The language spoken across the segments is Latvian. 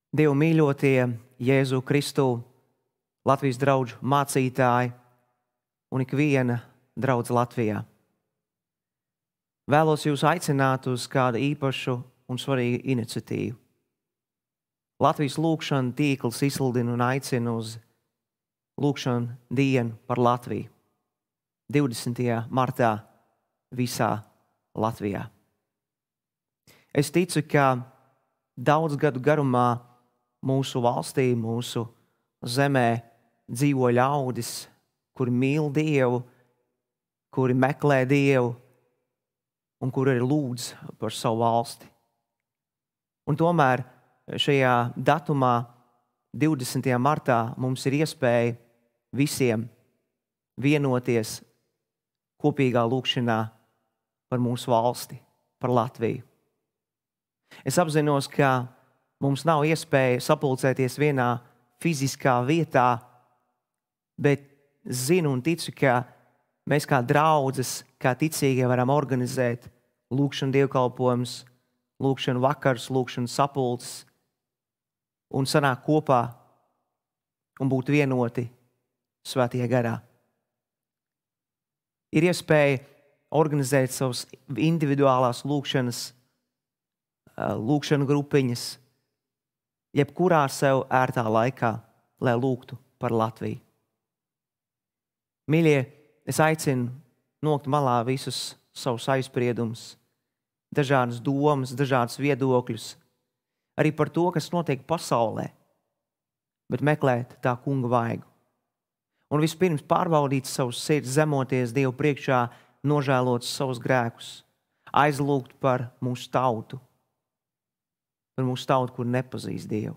Dievu mīļotie, Jēzu Kristu, Latvijas draugu mācītāji un ikviena draudze Latvijā. Vēlos jūs aicināt uz kādu īpašu un svarīgu iniciatīvu. Latvijas lūgšana tīkls izsludina un aicina uz lūgšanu dienu par Latviju 20. martā visā Latvijā. Es ticu, ka daudz gadu garumā mūsu valstī, mūsu zemē dzīvo ļaudis, kuri mīl Dievu, kuri meklē Dievu un kuri arī lūdz par savu valsti. Un tomēr šajā datumā, 20. martā, mums ir iespēja visiem vienoties kopīgā lūgšanā par mūsu valsti, par Latviju. Es apzinos, ka mums nav iespēja sapulcēties vienā fiziskā vietā, bet zinu un ticu, ka mēs kā draudzes, kā ticīgie varam organizēt lūgšanu dievkalpojumus, lūgšanu vakars, lūgšanu sapulces un sanākt kopā un būt vienoti svētajā garā. Ir iespēja organizēt savas individuālās lūgšanu grupiņas, jebkurā sev ērtā laikā, lai lūgtu par Latviju. Mīļie, es aicinu nokt malā visus savus aizspriedumus, dažādas domas, dažādas viedokļus, arī par to, kas notiek pasaulē, bet meklēt tā kunga vaigu. Un vispirms pārbaudīt savus sirds, zemoties Dievu priekšā, nožēlot savus grēkus, aizlūgt par mūsu tautu, kur nepazīst Dievu.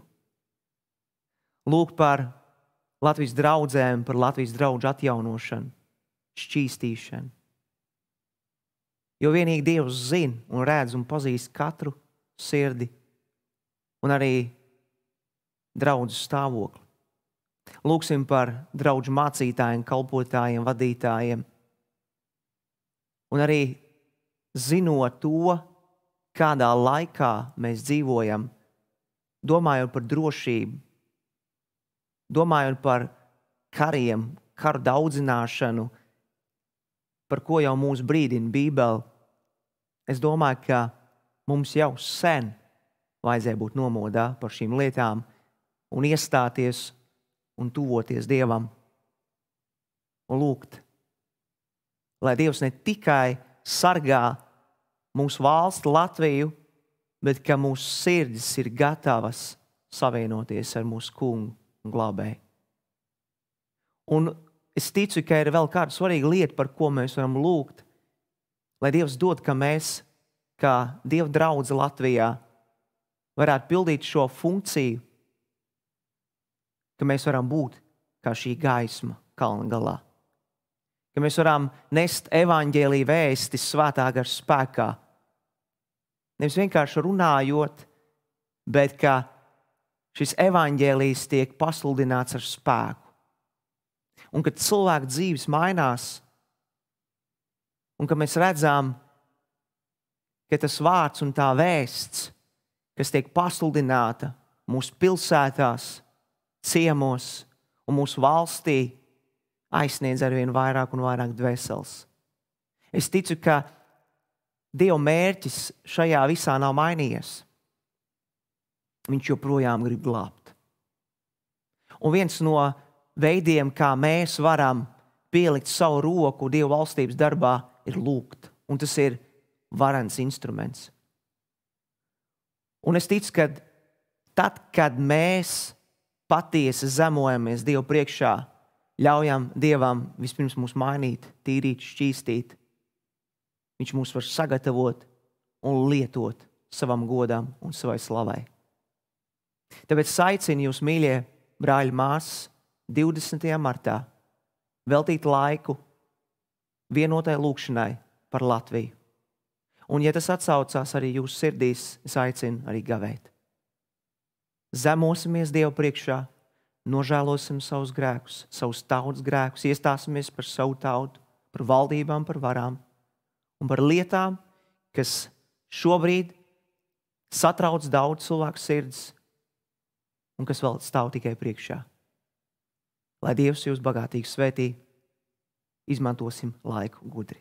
Lūgt par Latvijas draudzēm, par Latvijas draugu atjaunošanu, šķīstīšanu. Jo vienīgi Dievs zina un redz un pazīst katru sirdi un arī draudzu stāvokli. Lūgsim par draudžu mācītājiem, kalpotājiem, vadītājiem. Un arī zinot to, kādā laikā mēs dzīvojam, domājot par drošību, domājot par kariem, karu daudzināšanu, par ko jau mūs brīdina Bībele, es domāju, ka mums jau sen vajadzēja būt nomodā par šīm lietām un iestāties un tuvoties Dievam un lūgt, lai Dievs ne tikai sargā mūsu valsti Latviju, bet ka mūsu sirdis ir gatavas savienoties ar mūsu kungu un glābēju. Un es ticu, ka ir vēl kāda svarīga lieta, par ko mēs varam lūgt, lai Dievs dod, ka mēs, kā Dieva draudze Latvijā, varētu pildīt šo funkciju, ka mēs varam būt kā šī gaisma kalna galā. Ka mēs varam nest evaņģēlija vēsti svētā gara spēkā. Nevis vienkārši runājot, bet ka šis evaņģēlijs tiek pasludināts ar spēku. Un kad cilvēku dzīves mainās, un kad mēs redzam, ka tas vārds un tā vēsts, kas tiek pasludināta mūsu pilsētās, ciemos un mūsu valstī, aizsniedz arvien vairāk un vairāk dvēseles. Es ticu, ka Dieva mērķis šajā visā nav mainījies. Viņš joprojām grib glābt. Un viens no veidiem, kā mēs varam pielikt savu roku Dieva valstības darbā, ir lūgt. Un tas ir varens instruments. Un es ticu, ka tad, kad mēs patiesi zemojamies Dievu priekšā, ļaujam Dievam vispirms mūs mainīt, tīrīt, šķīstīt, Viņš mūs var sagatavot un lietot savam godam un savai slavai. Tāpēc aicinu jūs, mīļie brāļi, māsas, 20. martā veltīt laiku vienotai lūgšanai par Latviju. Un, ja tas atsaucās arī jūsu sirdīs, es aicinu arī gavēt. Zemosimies Dievu priekšā, nožēlosim savus grēkus, savus tautas grēkus, iestāsimies par savu tautu, par valdībām, par varām un par lietām, kas šobrīd satrauc daudz cilvēku sirds, un kas vēl stāv tikai priekšā. Lai Dievs jūs bagātīgi svētī, izmantosim laiku gudri.